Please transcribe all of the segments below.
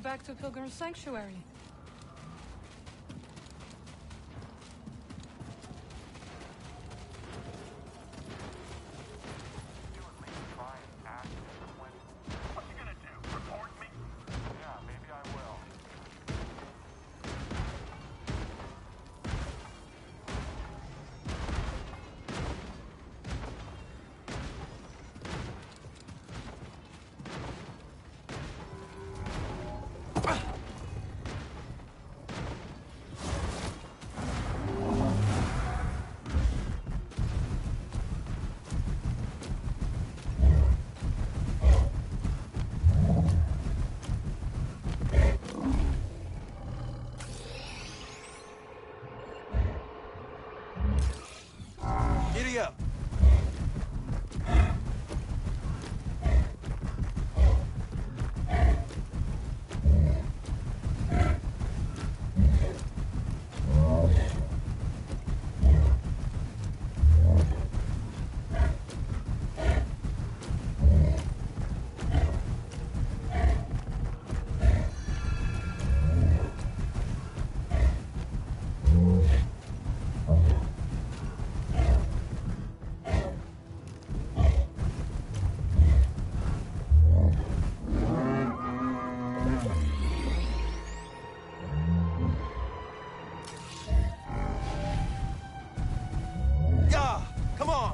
back to Pilgrim's Sanctuary. Giddy up! Come on!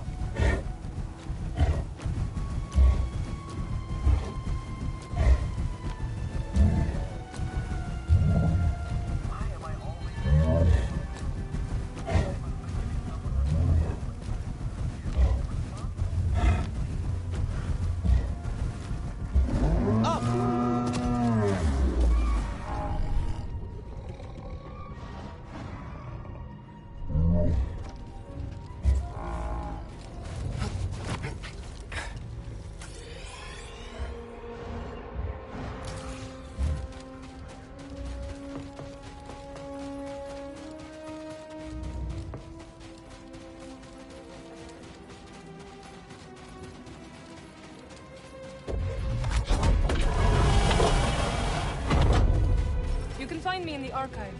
You can find me in the archive.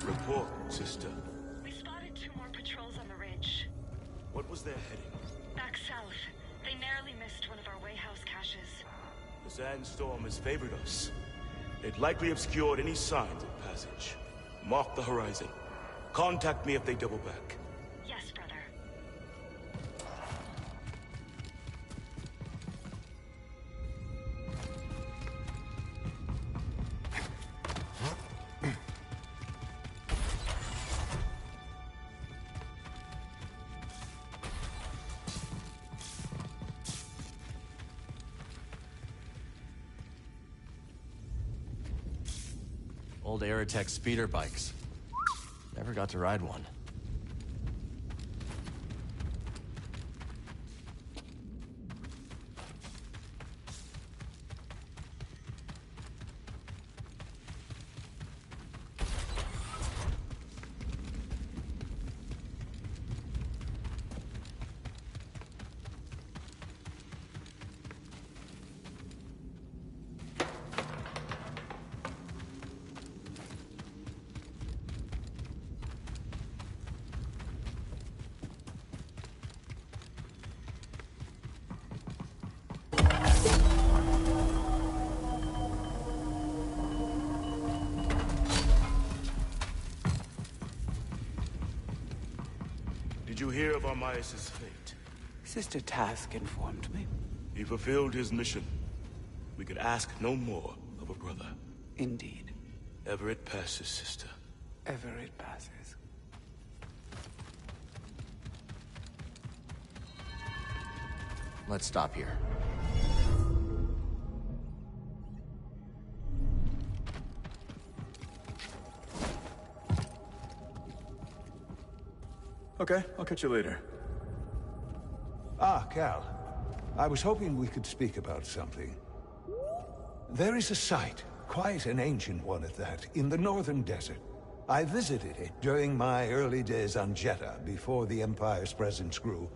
Report, sister. We spotted 2 more patrols on the ridge. What was their heading? Back south. They narrowly missed one of our wayhouse caches. The sandstorm has favored us. It likely obscured any signs of passage. Mark the horizon. Contact me if they double back. Yes, brother. Old Aerotech speeder bikes. Never got to ride one. you hear of Armias' fate? Sister Task informed me. He fulfilled his mission. We could ask no more of a brother. Indeed. Ever it passes, sister. Ever it passes. Let's stop here. Okay, I'll catch you later. Ah, Cal. I was hoping we could speak about something. There is a site, quite an ancient one at that, in the northern desert. I visited it during my early days on Jeddah, before the Empire's presence grew.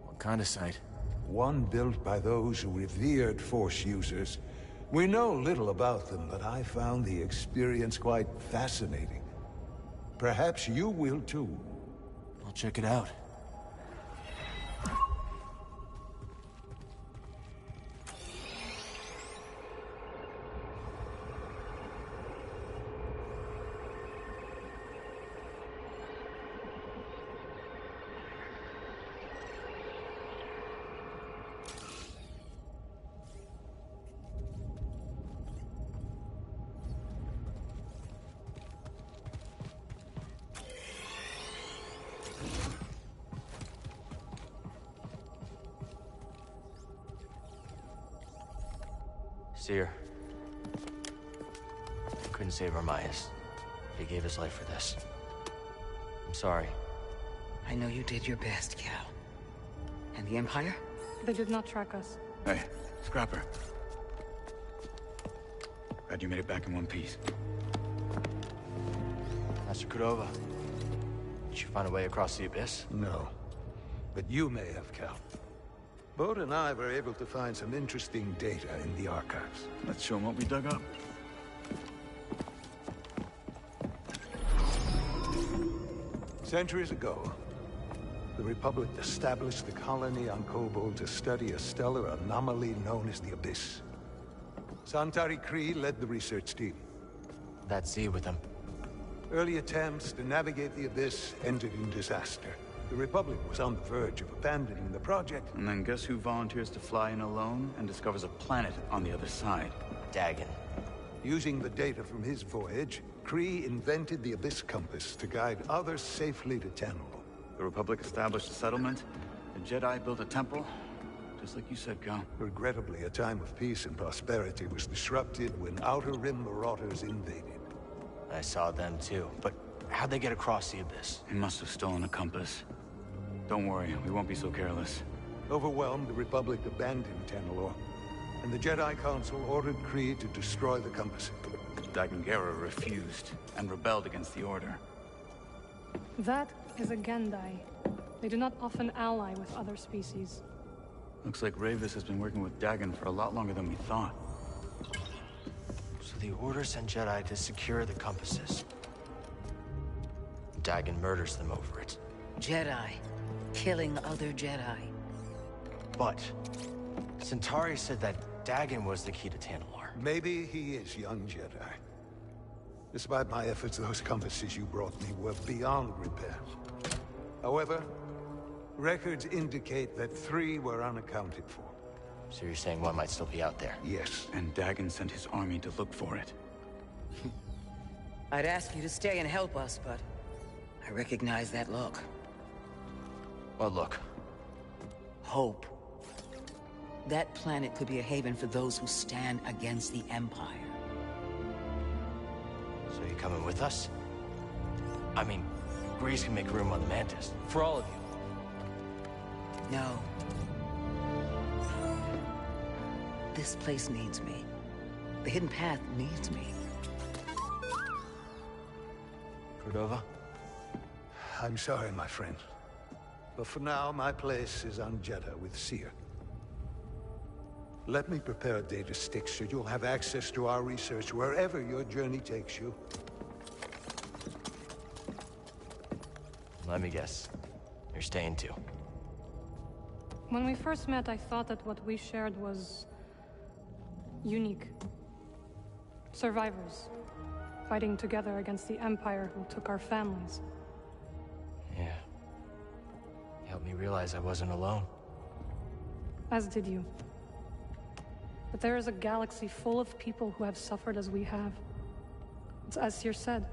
What kind of site? One built by those who revered Force users. We know little about them, but I found the experience quite fascinating. Perhaps you will too. I'll check it out. Seer. Couldn't save Armias. He gave his life for this. I'm sorry. I know you did your best, Cal. And the Empire? They did not track us. Hey, Scrapper. Glad you made it back in one piece. Master Cordova. Did you find a way across the abyss? No. But you may have, Cal. Bode and I were able to find some interesting data in the archives. Let's show him what we dug up. Centuries ago, the Republic established a colony on Kobol to study a stellar anomaly known as the Abyss. Santari Khri led the research team. That Z with him. Early attempts to navigate the Abyss ended in disaster. The Republic was on the verge of abandoning the project. And then guess who volunteers to fly in alone and discovers a planet on the other side? Dagon. Using the data from his voyage, Khri invented the Abyss Compass to guide others safely to Tenel. The Republic established a settlement. The Jedi built a temple. Just like you said, Cal. Regrettably, a time of peace and prosperity was disrupted when Outer Rim marauders invaded. I saw them too. But how'd they get across the abyss? He must have stolen a compass. Don't worry, we won't be so careless. Overwhelmed, the Republic abandoned Tenelor, and the Jedi Council ordered Khri to destroy the compass. Dagon Gera refused and rebelled against the Order. That is a Gendai. They do not often ally with other species. Looks like Ravis has been working with Dagon for a lot longer than we thought. So the Order sent Jedi to secure the compasses. Dagon murders them over it. Jedi. Killing other Jedi. But Centauri said that Dagon was the key to Tanalor. Maybe he is, young Jedi. Despite my efforts, those compasses you brought me were beyond repair. However, records indicate that 3 were unaccounted for. So you're saying one might still be out there? Yes. And Dagon sent his army to look for it. I'd ask you to stay and help us, but I recognize that look. Well, look. Hope. That planet could be a haven for those who stand against the Empire. So you coming with us? I mean, Grease can make room on the Mantis. For all of you. No. This place needs me. The Hidden Path needs me. Cordova? I'm sorry, my friend. But for now, my place is on Jeddah with Seer. Let me prepare data sticks so you'll have access to our research wherever your journey takes you. Let me guess. You're staying too. When we first met, I thought that what we shared was unique. Survivors, fighting together against the Empire who took our families. Yeah. me realize I wasn't alone. As did you. But there is a galaxy full of people who have suffered as we have. It's as Seer said.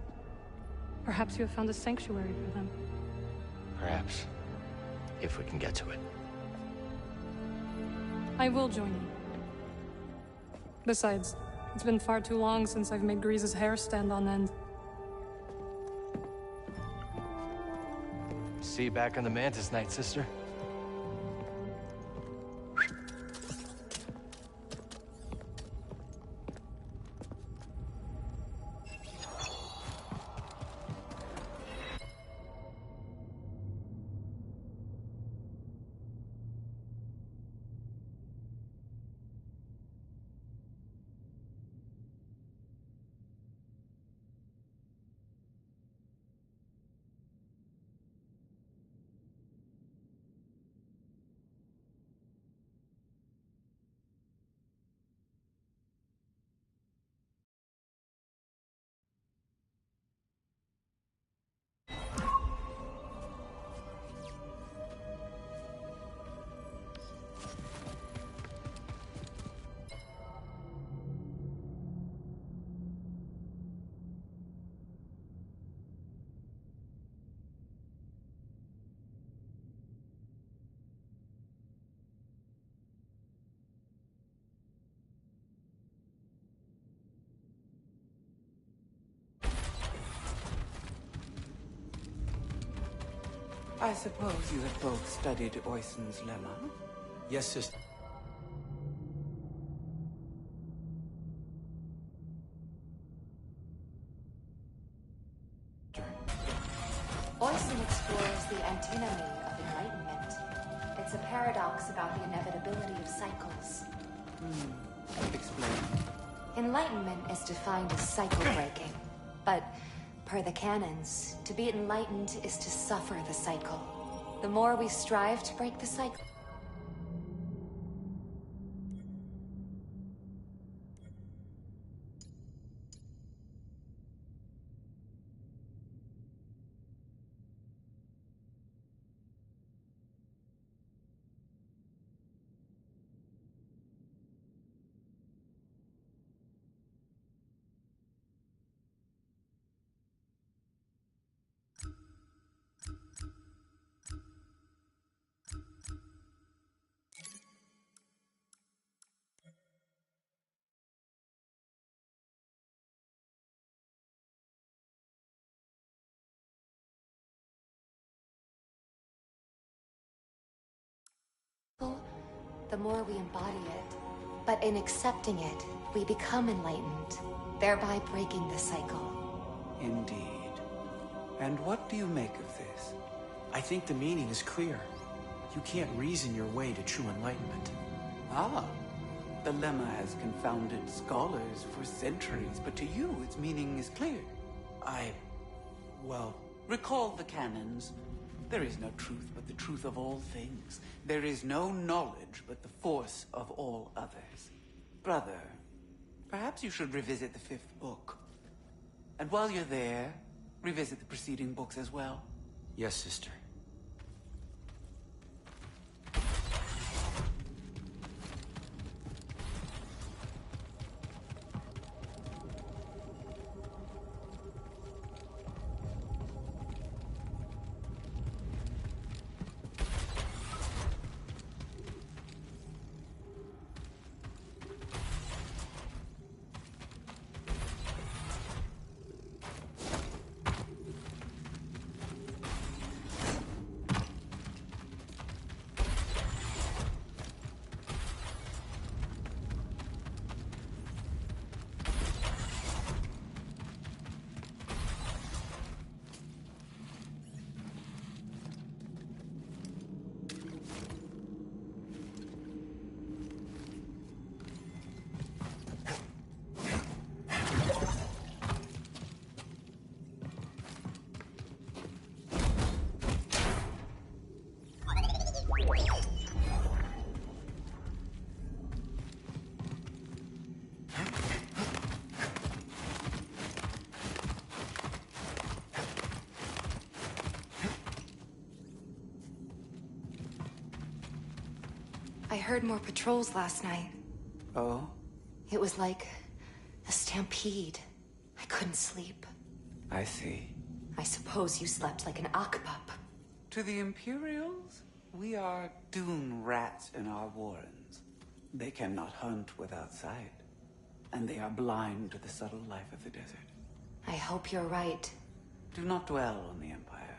Perhaps you have found a sanctuary for them. Perhaps. If we can get to it. I will join you. Besides, it's been far too long since I've made Grease's hair stand on end. See you back on the Mantis night, sister. I suppose you have both studied Oyson's lemma? Yes, sister. Oyson explores the antinomy of enlightenment. It's a paradox about the inevitability of cycles. Explain. Enlightenment is defined as cycle breaking. But, per the canons, to be enlightened is to suffer the cycle. The more we strive to break the cycle, the more we embody it. But in accepting it, we become enlightened, thereby breaking the cycle. Indeed. And what do you make of this? I think the meaning is clear. You can't reason your way to true enlightenment. Ah, the lemma has confounded scholars for centuries, but to you, its meaning is clear. Well... Recall the canons. There is no truth but the truth of all things. There is no knowledge but the force of all others. Brother, perhaps you should revisit the 5th book. And while you're there, revisit the preceding books as well. Yes, sister. I heard more patrols last night. Oh? It was like a stampede. I couldn't sleep. I see. I suppose you slept like an Akbap. To the Imperials, we are dune rats in our warrens. They cannot hunt without sight, and they are blind to the subtle life of the desert. I hope you're right. Do not dwell on the Empire.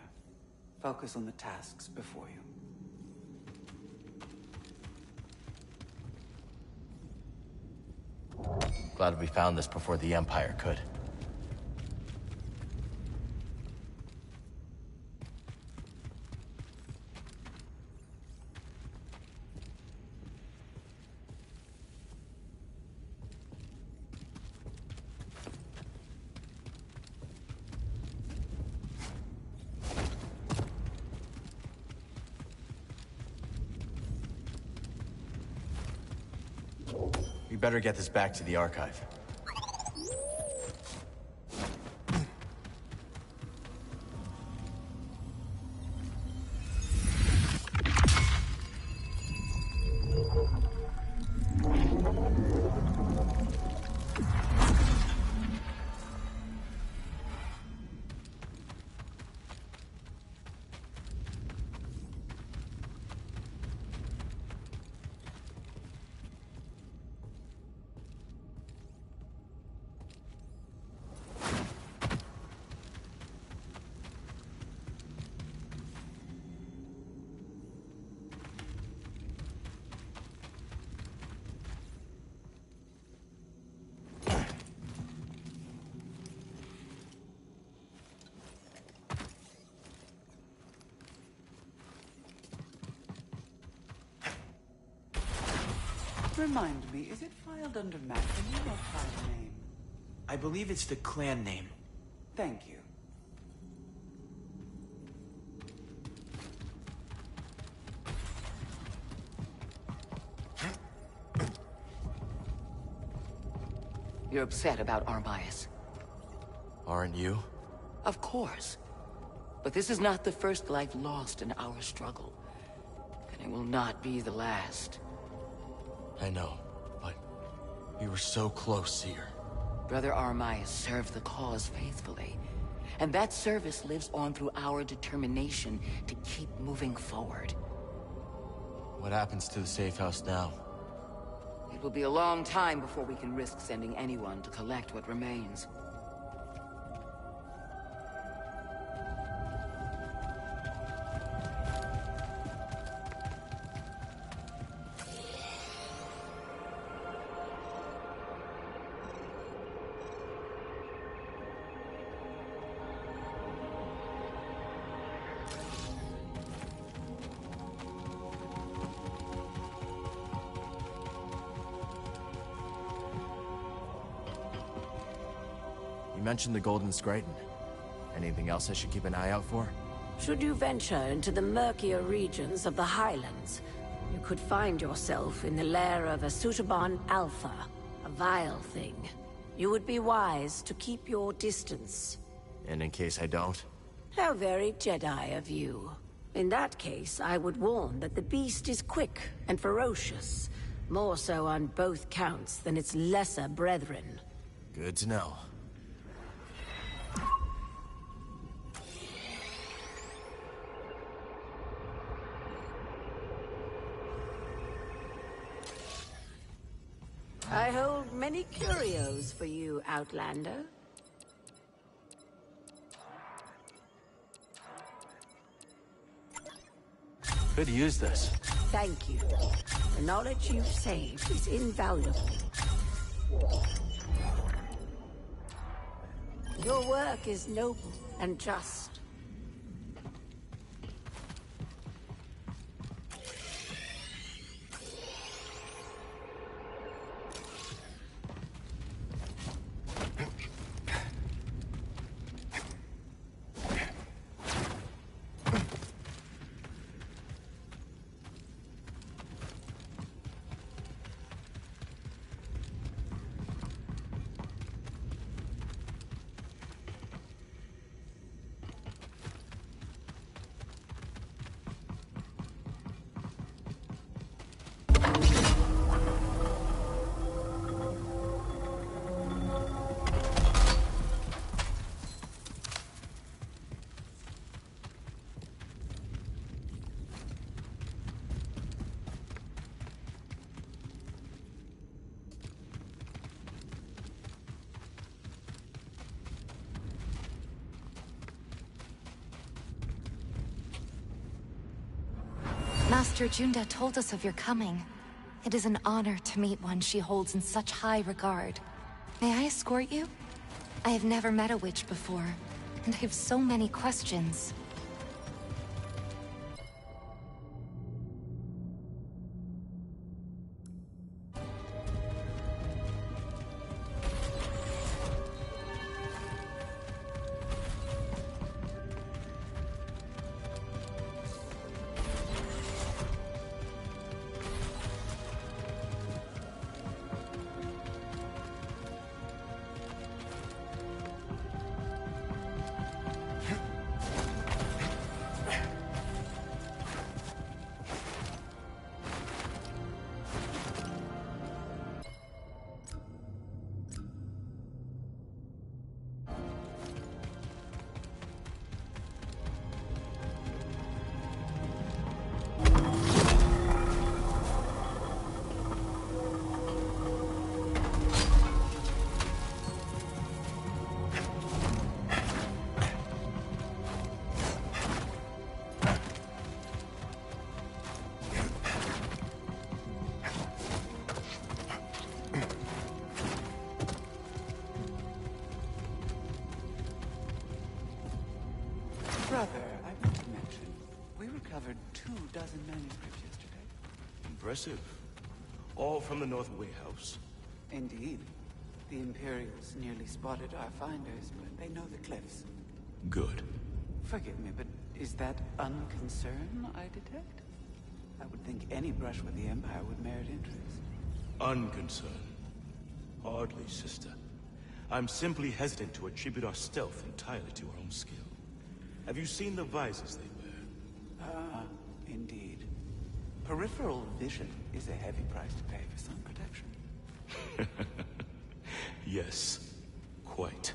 Focus on the tasks before you. Glad we found this before the Empire could. We better get this back to the archive. Remind me, is it filed under matrimony or clan name? I believe it's the clan name. Thank you. You're upset about Armias. Aren't you? Of course. But this is not the first life lost in our struggle. And it will not be the last. I know, but we were so close, Seer. Brother Armias served the cause faithfully. And that service lives on through our determination to keep moving forward. What happens to the safe house now? It will be a long time before we can risk sending anyone to collect what remains. You mentioned the Golden Scryton. Anything else I should keep an eye out for? Should you venture into the murkier regions of the Highlands, you could find yourself in the lair of a Sutaban Alpha, a vile thing. You would be wise to keep your distance. And in case I don't? How very Jedi of you. In that case, I would warn that the beast is quick and ferocious, more so on both counts than its lesser brethren. Good to know. I hold many curios for you, Outlander. Could use this. Thank you. The knowledge you've saved is invaluable. Your work is noble and just. Master Junda told us of your coming. It is an honor to meet one she holds in such high regard. May I escort you? I have never met a witch before, and I have so many questions. Brother, I meant to mention, we recovered 24 manuscripts yesterday. Impressive. All from the North Warehouse. Indeed. The Imperials nearly spotted our finders, but they know the cliffs. Good. Forgive me, but is that unconcern I detect? I would think any brush with the Empire would merit interest. Unconcern. Hardly, sister. I'm simply hesitant to attribute our stealth entirely to our own skill. Have you seen the visors they wear? Ah, indeed. Peripheral vision is a heavy price to pay for sun protection. Yes, quite.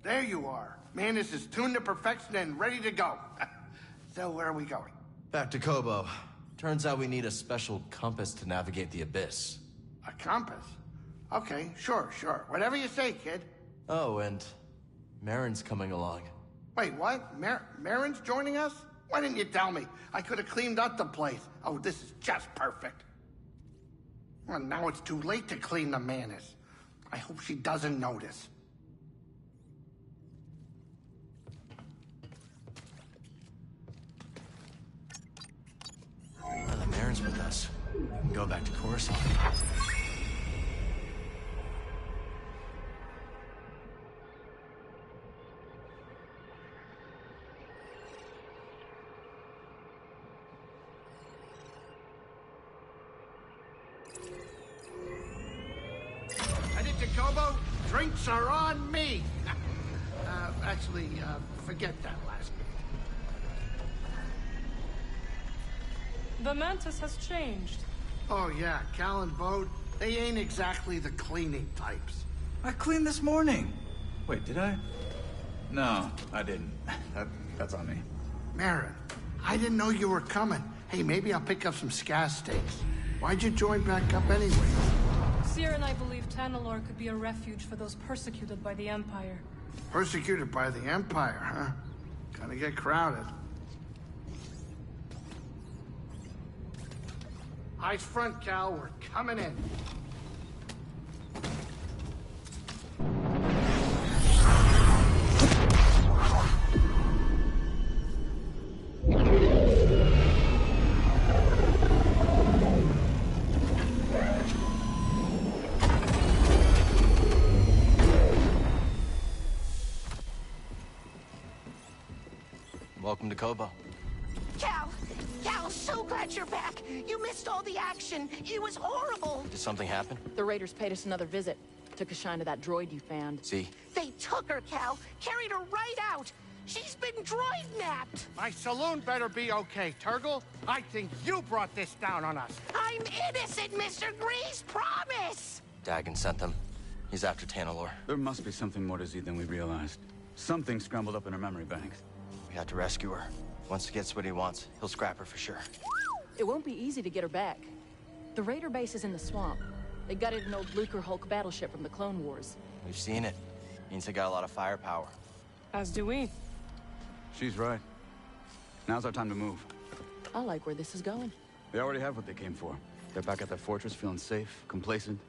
There you are. Manus is tuned to perfection and ready to go. So where are we going? Back to Kobo. Turns out we need a special compass to navigate the abyss. A compass? Okay, sure. Whatever you say, kid. Oh, and Marin's coming along. Wait, what? Marin's joining us? Why didn't you tell me? I could have cleaned up the place. Oh, this is just perfect. Well, now it's too late to clean the Manus. I hope she doesn't notice. Now that Marin's with us, we can go back to Coruscant. Headed to Kobo? Drinks are on me! Actually, forget that last bit. The Mantis has changed. Oh yeah, Cal and Bode, they ain't exactly the cleaning types. I cleaned this morning. Wait, did I? No, I didn't. That's on me. Marin, I didn't know you were coming. Hey, maybe I'll pick up some scar steaks. Why'd you join back up anyway? Seer and I believe Tanalorr could be a refuge for those persecuted by the Empire. Persecuted by the Empire, huh? Gonna get crowded. Eyes front, Cal. We're coming in. Welcome to Kobo. Cal, so glad you're back. You missed all the action. It was horrible. Did something happen? The Raiders paid us another visit. Took a shine to that droid you found. See? They took her, Cal. Carried her right out. She's been droid-napped. My saloon better be okay, Turgle. I think you brought this down on us. I'm innocent, Mr. Grease. Promise. Dagon sent them. He's after Tanalorr. There must be something more to Z than we realized. Something scrambled up in her memory banks. We have to rescue her. Once he gets what he wants, he'll scrap her for sure. It won't be easy to get her back. The Raider base is in the swamp. They gutted an old Lucre Hulk battleship from the Clone Wars. We've seen it. Means they got a lot of firepower. As do we. She's right. Now's our time to move. I like where this is going. They already have what they came for. They're back at their fortress, feeling safe, complacent.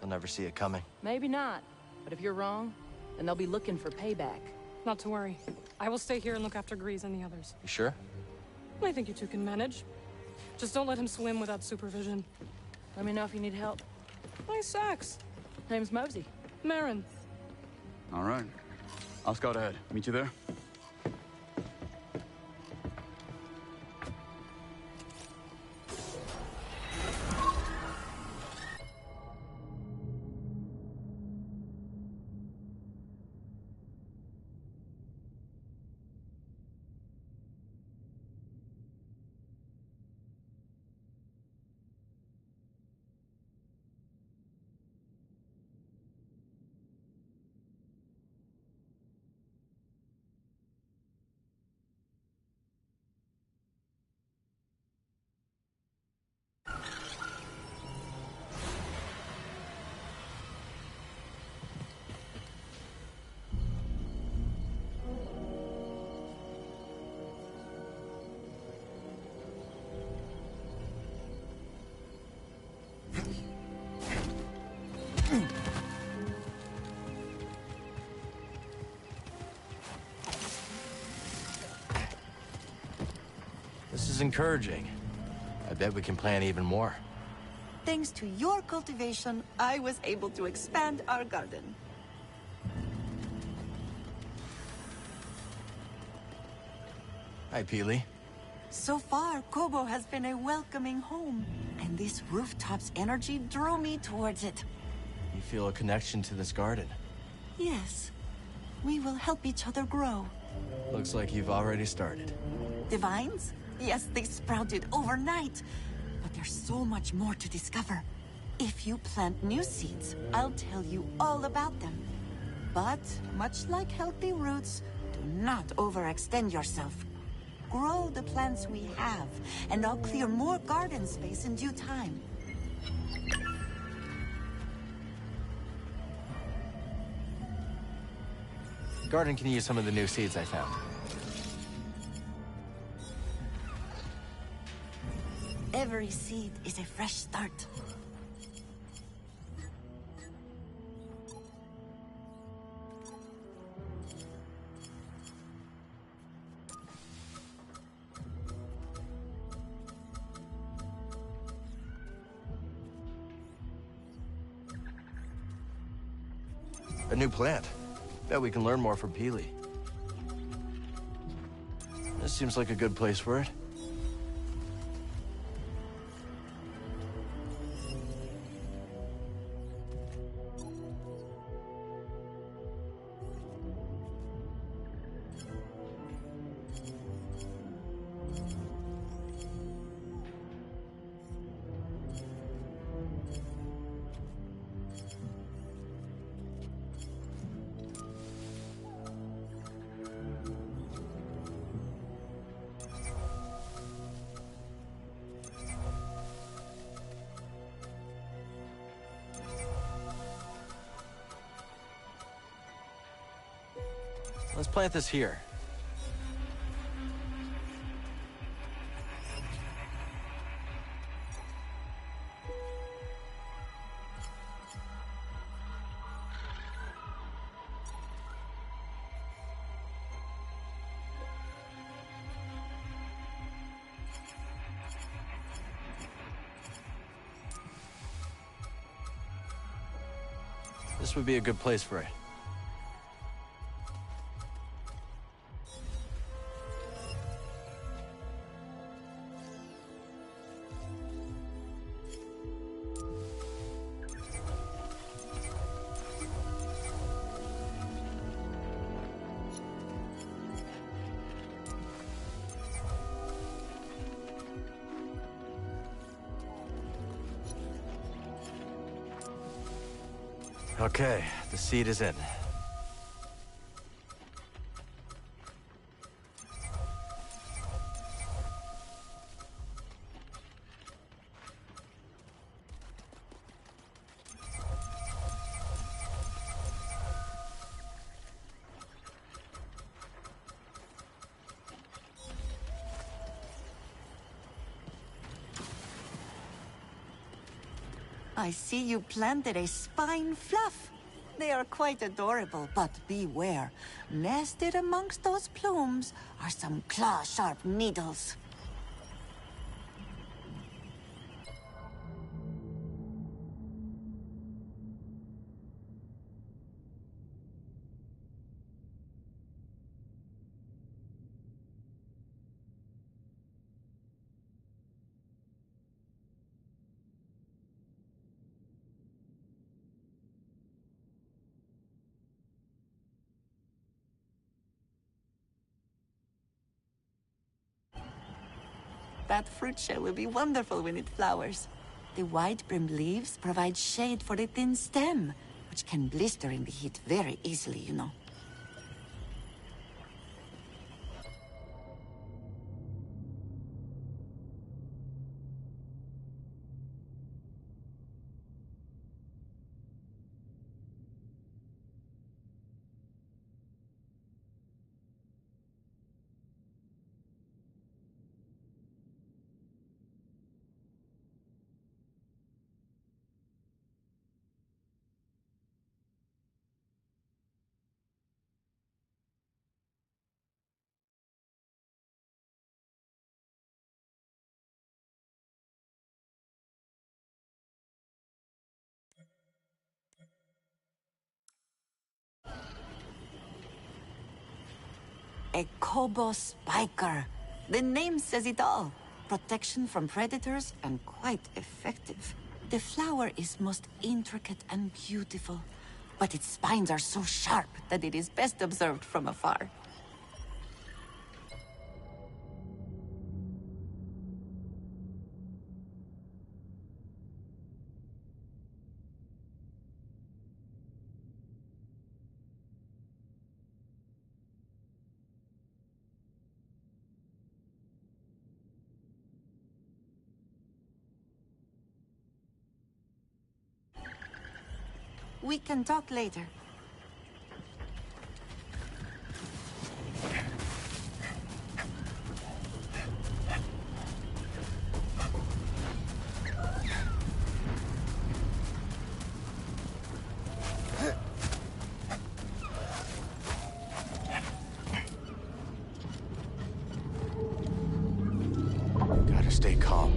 They'll never see it coming. Maybe not. But if you're wrong, then they'll be looking for payback. Not to worry. I will stay here and look after Grease and the others. You sure? I think you two can manage. Just don't let him swim without supervision. Let me know if you need help. Nice axe. Name's Mosey. Marin. All right. I'll scout ahead. Meet you there? This is encouraging. I bet we can plan even more. Thanks to your cultivation, I was able to expand our garden. Hi, Peely. So far, Kobo has been a welcoming home, and this rooftop's energy drew me towards it. You feel a connection to this garden. Yes, we will help each other grow. Looks like you've already started. The vines? Yes, they sprouted overnight. But there's so much more to discover. If you plant new seeds, I'll tell you all about them. But, much like healthy roots, do not overextend yourself. Grow the plants we have, and I'll clear more garden space in due time. The garden can use some of the new seeds I found. Every seed is a fresh start. A new plant. Bet we can learn more from Peely. This seems like a good place for it. Let's plant this here. This would be a good place for it. Okay, the seed is in. I see you planted a spine fluff. They are quite adorable, but beware. Nested amongst those plumes are some claw-sharp needles. That fruit shell will be wonderful when it flowers. The wide-brimmed leaves provide shade for the thin stem, which can blister in the heat very easily, you know. A Kobo spiker. The name says it all. Protection from predators and quite effective. The flower is most intricate and beautiful, but its spines are so sharp that it is best observed from afar. We can talk later. Gotta stay calm.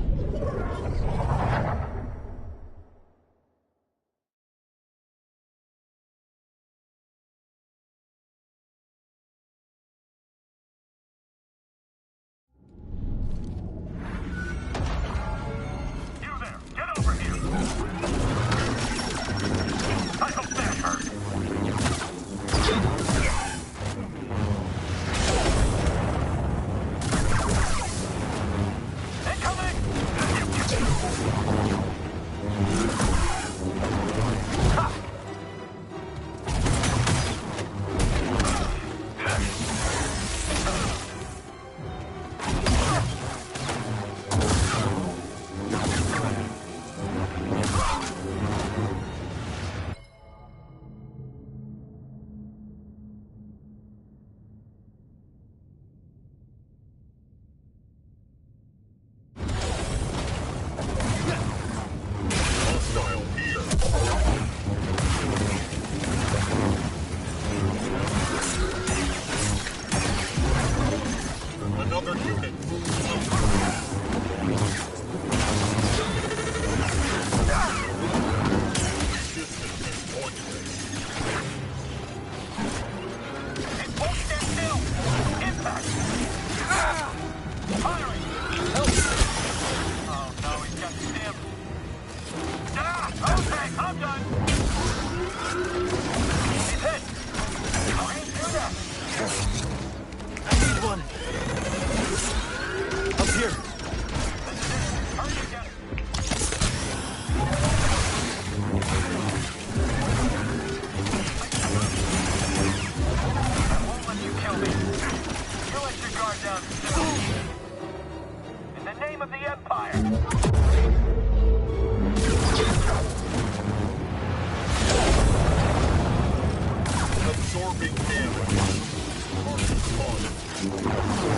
Absorbing damage. Are responding.